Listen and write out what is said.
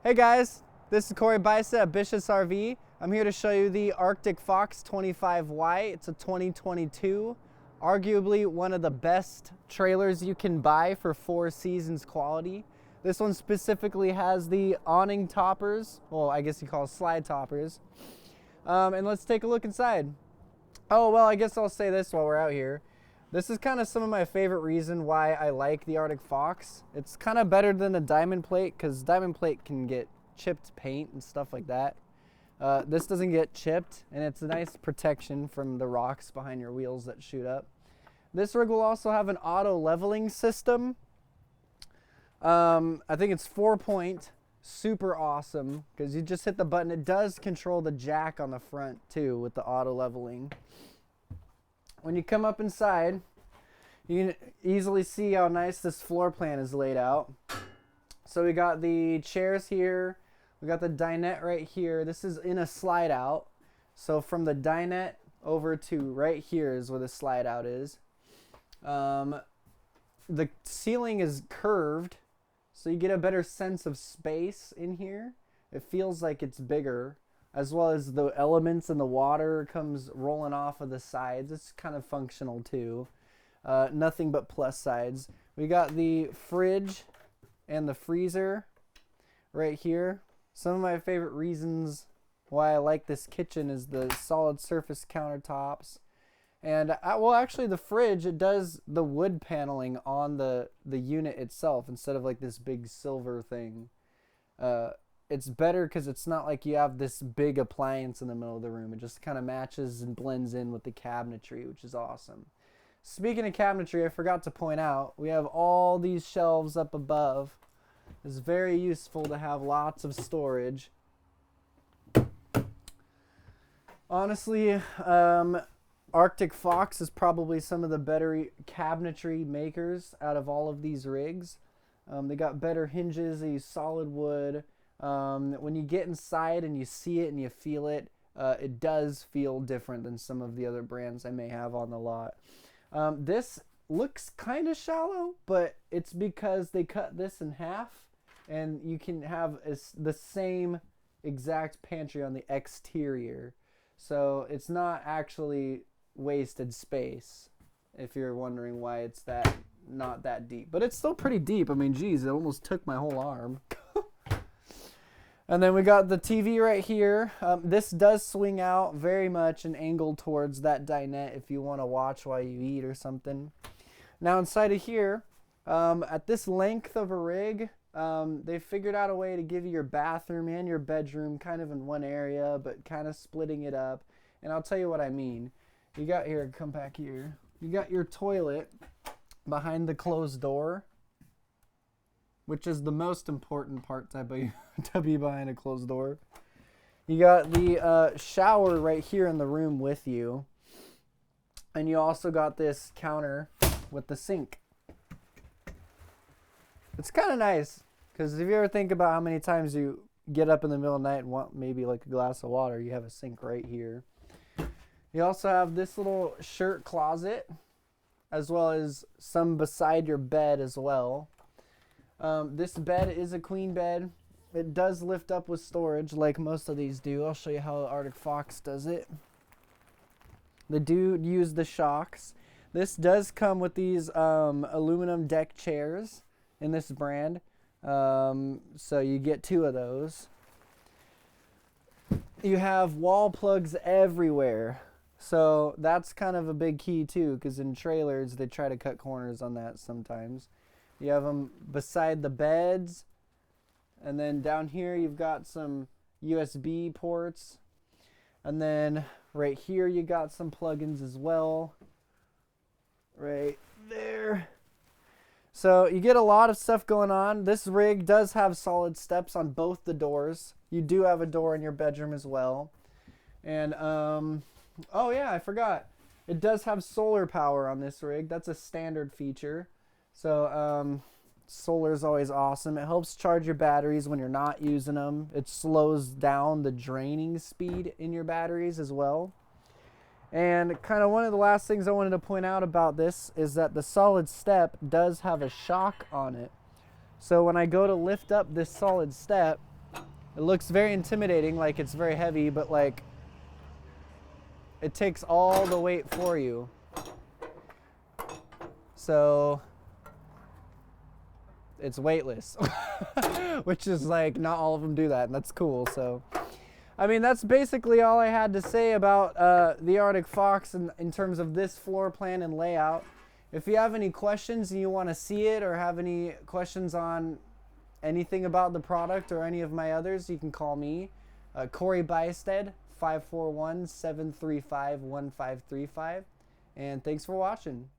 Hey guys, this is CoBuystedt at BISH'S RV. I'm here to show you the Arctic Fox 25Y. It's a 2022, arguably one of the best trailers you can buy for 4 seasons quality. This one specifically has the awning toppers, well I guess you call slide toppers. And let's take a look inside. Oh well, I guess I'll say this while we're out here. This is kind of some of my favorite reason why I like the Arctic Fox. It's kind of better than a diamond plate because diamond plate can get chipped paint and stuff like that. This doesn't get chipped, and it's a nice protection from the rocks behind your wheels that shoot up. This rig will also have an auto leveling system. I think it's 4-point, super awesome because you just hit the button. It does control the jack on the front too with the auto leveling. When you come up inside, you can easily see how nice this floor plan is laid out. So we got the chairs here. We got the dinette right here. This is in a slide out. So from the dinette over to right here is where the slide out is. The ceiling is curved, so you get a better sense of space in here. It feels like it's bigger, as well as the elements in the water comes rolling off of the sides. It's kind of functional too. Nothing but plus sides. We got the fridge and the freezer right here. Some of my favorite reasons why I like this kitchen is the solid surface countertops. And well, actually the fridge, it does the wood paneling on the unit itself instead of like this big silver thing. It's better because it's not like you have this big appliance in the middle of the room. It just kind of matches and blends in with the cabinetry, which is awesome. Speaking of cabinetry, I forgot to point out, we have all these shelves up above. It's very useful to have lots of storage. Honestly, Arctic Fox is probably some of the better cabinetry makers out of all of these rigs. They got better hinges, they use solid wood. When you get inside and you see it and you feel it, it does feel different than some of the other brands I may have on the lot. This looks kind of shallow, but it's because they cut this in half and you can have the same exact pantry on the exterior. So it's not actually wasted space, if you're wondering why it's not that deep. But it's still pretty deep. I mean, geez, it almost took my whole arm. And then we got the TV right here. This does swing out very much and angle towards that dinette if you want to watch while you eat or something. Now inside of here, at this length of a rig, they figured out a way to give you your bathroom and your bedroom kind of in one area, but kind of splitting it up. And I'll tell you what I mean. You got here, come back here. You got your toilet behind the closed door, which is the most important part to be behind a closed door. You got the shower right here in the room with you. And you also got this counter with the sink. It's kind of nice, because if you ever think about how many times you get up in the middle of the night and want maybe like a glass of water, you have a sink right here. You also have this little shirt closet, as well as some beside your bed as well. This bed is a queen bed. It does lift up with storage like most of these do. I'll show you how the Arctic Fox does it. They do use the shocks. This does come with these aluminum deck chairs in this brand. So you get 2 of those. You have wall plugs everywhere. So that's kind of a big key too, because in trailers they try to cut corners on that sometimes. You have them beside the beds, and then down here you've got some USB ports, and then right here you got some plugins as well, right there. So you get a lot of stuff going on. This rig does have solid steps on both the doors. You do have a door in your bedroom as well. And oh yeah, I forgot. It does have solar power on this rig. That's a standard feature. So solar is always awesome. It helps charge your batteries when you're not using them. It slows down the draining speed in your batteries as well. And kind of one of the last things I wanted to point out about this is that the solid step does have a shock on it. So when I go to lift up this solid step, It looks very intimidating, like it's very heavy, but like it takes all the weight for you. So it's weightless, which is like not all of them do that, and that's cool. So I mean, that's basically all I had to say about the Arctic Fox in terms of this floor plan and layout. If you have any questions and you want to see it, or have any questions on anything about the product or any of my others, you can call me, CoBuystedt, 541-735-1535. And thanks for watching.